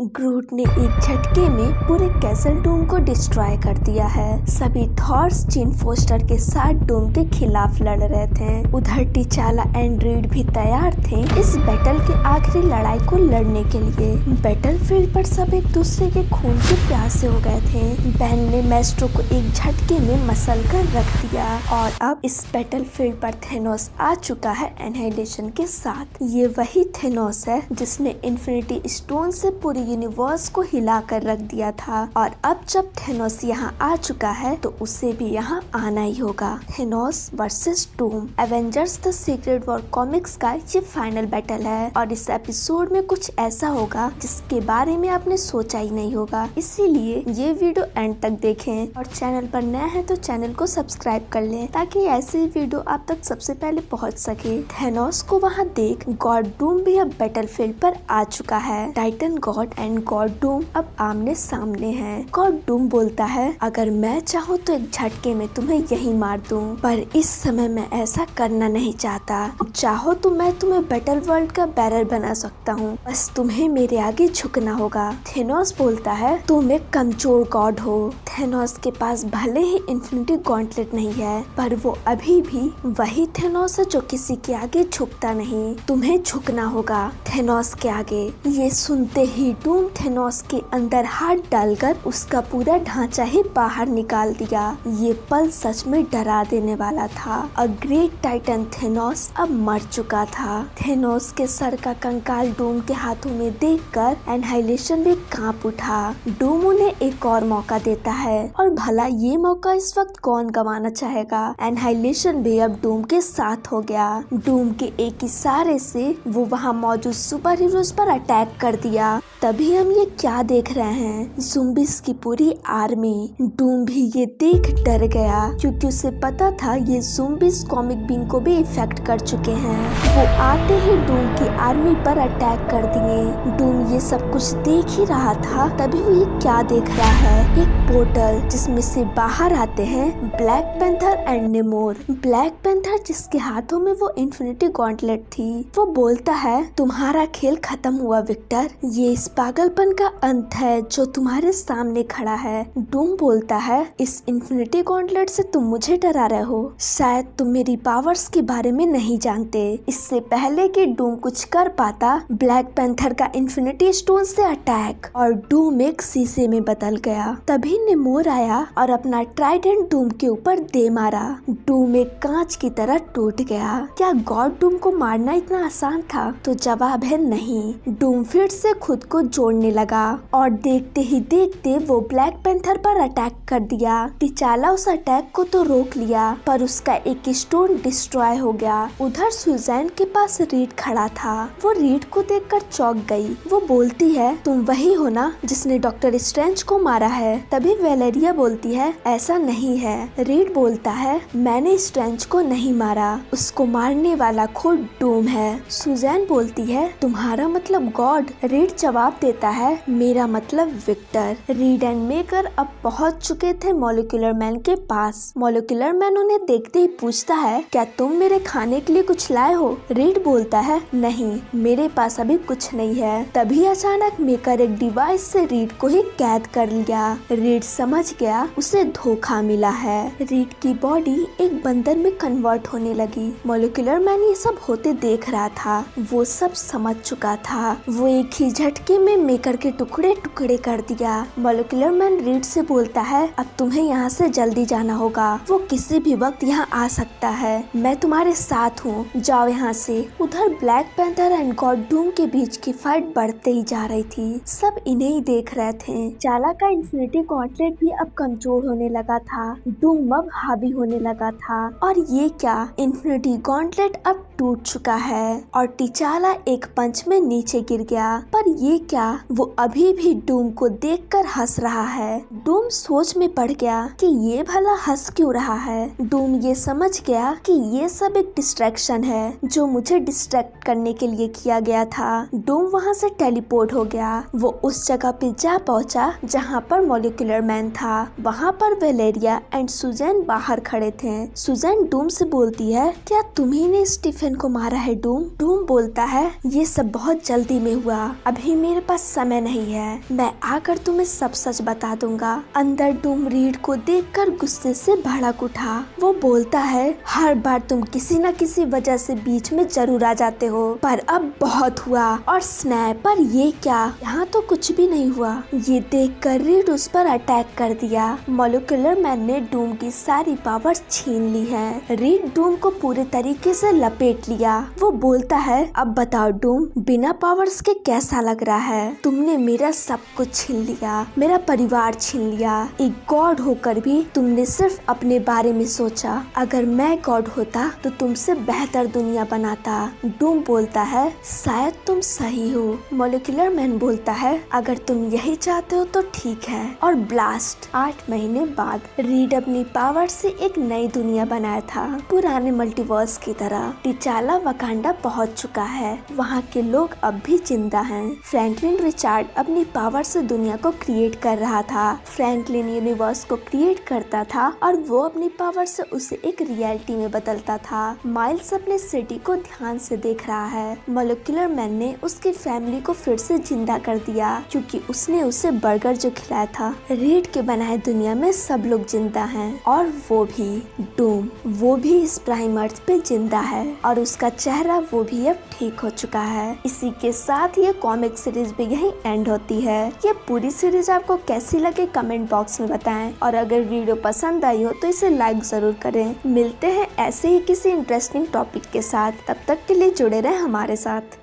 ग्रूट ने एक झटके में पूरे कैसल डूम को डिस्ट्रॉय कर दिया है। सभी थॉर्स जीन फोस्टर के साथ डूम के खिलाफ लड़ रहे थे। उधर टिचाला एंड रीड भी तैयार थे इस बैटल के आखिरी लड़ाई को लड़ने के लिए। बैटल फील्ड पर सब एक दूसरे के खून के प्यासे हो गए थे। बैन ने मैस्ट्रो को एक झटके में मसल कर रख दिया और अब इस बैटल फील्ड पर थेनोस आ चुका है एनहाइलेशन के साथ। ये वही थेनोस है जिसने इन्फिनिटी स्टोन से पूरी यूनिवर्स को हिला कर रख दिया था और अब जब थेनोस यहाँ आ चुका है तो उसे भी यहाँ आना ही होगा। Thanos versus Doom Avengers the secret war comics का ये फाइनल बैटल है और इस एपिसोड में कुछ ऐसा होगा जिसके बारे में आपने सोचा ही नहीं होगा। इसीलिए ये वीडियो एंड तक देखें और चैनल पर नया है तो चैनल को सब्सक्राइब कर लें ताकि ऐसे वीडियो आप तक सबसे पहले पहुँच सके। थेनोस को वहाँ देख गॉड डूम भी अब बैटल फील्ड पर आ चुका है। Titan God and God Doom अब आमने सामने हैं। गॉड डूम बोलता है अगर मैं चाहूँ तो एक झटके में तुम्हें यही मार दूं, पर इस समय मैं ऐसा करना नहीं चाहता। चाहो तो मैं तुम्हें बैटल वर्ल्ड का बैरर बना सकता हूँ, बस तुम्हें मेरे आगे झुकना होगा। थेनोस बोलता है तुम एक कमजोर गॉड हो। थेनोस के पास भले ही इन्फिनिटी गॉन्टलेट नहीं है पर वो अभी भी वही थेनोस है जो किसी के आगे झुकता नहीं। तुम्हें झुकना होगा थेनोस के आगे। ये सुनते ही डूम थेनोस के अंदर हाथ डालकर उसका पूरा ढांचा ही बाहर निकाल दिया। ये पल सच में डरा देने वाला था। अ ग्रेट टाइटन थेनोस अब मर चुका था। थेनोस के सर का कंकाल डूम के हाथों में देखकर एनहाइलेशन भी कांप उठा। डूम उन्हें एक और मौका देता है और भला ये मौका इस वक्त कौन गंवाना चाहेगा। एनहाइलेशन भी अब डूम के साथ हो गया। डूम के एक इशारे से वो वहाँ मौजूद सुपर हीरोज पर अटैक कर दिया। तभी हम ये क्या देख रहे हैं, ज़ुम्बिस की पूरी आर्मी। डूम भी ये देख डर गया क्योंकि उसे पता था ये ज़ुम्बिस कॉमिक बीन को भी इफेक्ट कर चुके हैं। वो आते ही डूम की आर्मी पर अटैक कर दिए। डूम ये सब कुछ देख ही रहा था तभी वो ये क्या देख रहा है, एक पोर्टल जिसमें से बाहर आते हैं black panther and नेमोर। Black panther जिसके हाथों में वो इन्फिनिटी गॉन्टलेट थी, वो बोलता है तुम्हारा खेल खत्म हुआ विक्टर, ये इस पागलपन का अंत है जो तुम्हारे सामने खड़ा है। डूम बोलता है इस इन्फिनिटी गॉन्टलेट से तुम मुझे डरा रहे हो, शायद तुम मेरी पावर्स के बारे में नहीं जानते। इससे पहले कि डूम कुछ कर पाता ब्लैक पैंथर का इन्फिनिटी स्टोन से अटैक और डूम एक शीशे में बदल गया। तभी नेमोर आया और अपना ट्राइडेंट डूम के ऊपर दे मारा। डूम एक कांच की तरह टूट गया। क्या गॉड डूम को मारना इतना आसान था? तो जवाब है नहीं। डूम फिर से खुद को जोड़ने लगा और देखते ही देखते वो ब्लैक पैंथर पर अटैक कर दिया। टिचाला उस अटैक को तो रोक लिया पर उसका एक स्टोन डिस्ट्रॉय हो गया। उधर सुजैन के पास रीड खड़ा था। वो रीड को देखकर चौंक गई। वो बोलती है तुम वही हो ना जिसने डॉक्टर स्ट्रेंज को मारा है? तभी वेलेरिया बोलती है ऐसा नहीं है। रीड बोलता है मैंने स्ट्रेंज को नहीं मारा, उसको मारने वाला खुद डूम है। सुजैन बोलती है तुम्हारा मतलब गॉड? रीड जवाब देता है मेरा मतलब विक्टर। रीड एंड मेकर अब पहुंच चुके थे मॉलिक्यूलर मैन के पास। मॉलिक्यूलर मैन उन्हें देखते ही पूछता है क्या तुम मेरे खाने के लिए कुछ लाए हो? रीड बोलता है नहीं, मेरे पास अभी कुछ नहीं है। तभी अचानक मेकर एक डिवाइस से रीड को ही कैद कर लिया। रीड समझ गया उसे धोखा मिला है। रीड की बॉडी एक बंदर में कन्वर्ट होने लगी। मॉलिक्यूलर मैन ये सब होते देख रहा था। वो सब समझ चुका था। वो एक ही झटके में मेकर के टुकड़े टुकड़े कर दिया। मॉलिक्यूलर मैन रीड से बोलता है अब तुम्हें यहाँ से जल्दी जाना होगा, वो किसी भी वक्त यहाँ आ सकता है, मैं तुम्हारे साथ हूँ, जाओ यहाँ से। उधर black panther and God Doom के बीच की फाइट बढ़ते ही जा रही थी। सब इन्हें ही देख रहे थे। चाला का इन्फिनिटी गॉन्टलेट भी अब कमजोर होने लगा था। डूम अब हावी होने लगा था और ये क्या, इन्फिनिटी गॉन्टलेट अब टूट चुका है और टिचाला एक पंच में नीचे गिर गया। पर ये क्या, वो अभी भी डूम को देखकर हंस रहा है। डूम सोच में पड़ गया कि ये भला हंस क्यों रहा है। डूम ये समझ गया कि ये सब एक डिस्ट्रैक्शन है जो मुझे डिस्ट्रैक्ट करने के लिए किया गया था। डूम वहाँ से टेलीपोर्ट हो गया। वो उस जगह पे जा पहुँचा जहाँ पर मॉलिक्यूलर मैन था। वहाँ पर वेलेरिया एंड सुजैन बाहर खड़े थे। सुजैन डूम से बोलती है क्या तुम्ही ने स्टीफन जैसन को मारा है डूम। डूम बोलता है ये सब बहुत जल्दी में हुआ, अभी मेरे पास समय नहीं है, मैं आकर तुम्हें सब सच बता दूंगा। अंदर डूम रीड को देखकर गुस्से से भड़क उठा। वो बोलता है हर बार तुम किसी न किसी वजह से बीच में जरूर आ जाते हो, पर अब बहुत हुआ। और स्नैप पर ये क्या, यहाँ तो कुछ भी नहीं हुआ। ये देखकर रीड उस पर अटैक कर दिया। मॉलिक्यूलर मैन ने डूम की सारी पावर्स छीन ली है। रीड डूम को पूरे तरीके से लपेट लिया। वो बोलता है अब बताओ डूम, बिना पावर्स के कैसा लग रहा है? तुमने मेरा सब कुछ छीन लिया, मेरा परिवार छीन लिया। एक गॉड होकर भी तुमने सिर्फ अपने बारे में सोचा। अगर मैं गॉड होता तो तुमसे बेहतर दुनिया बनाता। डूम बोलता है शायद तुम सही हो। मॉलिक्यूलर मैन बोलता है अगर तुम यही चाहते हो तो ठीक है। और ब्लास्ट 8 महीने बाद रीड अपनी पावर से एक नई दुनिया बनाया था, पुराने मल्टीवर्स की तरह। टिचाला वकांडा पहुंच चुका है, वहाँ के लोग अब भी जिंदा हैं। फ्रैंकलिन रिचार्ड अपनी पावर से दुनिया को क्रिएट कर रहा था। फ्रैंकलिन यूनिवर्स को क्रिएट करता था और वो अपनी पावर से उसे एक रियलिटी में बदलता था। माइल्स अपने सिटी को ध्यान से देख रहा है। मॉलिक्यूलर मैन ने उसकी फैमिली को फिर से जिंदा कर दिया क्योंकि उसने उसे बर्गर जो खिलाया था। रीड के बनाए दुनिया में सब लोग जिंदा हैं और वो भी डूम, वो भी इस प्राइम अर्थ पे जिंदा है और उसका चेहरा वो भी अब ठीक हो चुका है। इसी के साथ ये कॉमिक सीरीज भी यहीं एंड होती है। ये पूरी सीरीज आपको कैसी लगे कमेंट बॉक्स में बताएं और अगर वीडियो पसंद आई हो तो इसे लाइक जरूर करें। मिलते हैं ऐसे ही किसी इंटरेस्टिंग टॉपिक के साथ, तब तक के लिए जुड़े रहें हमारे साथ।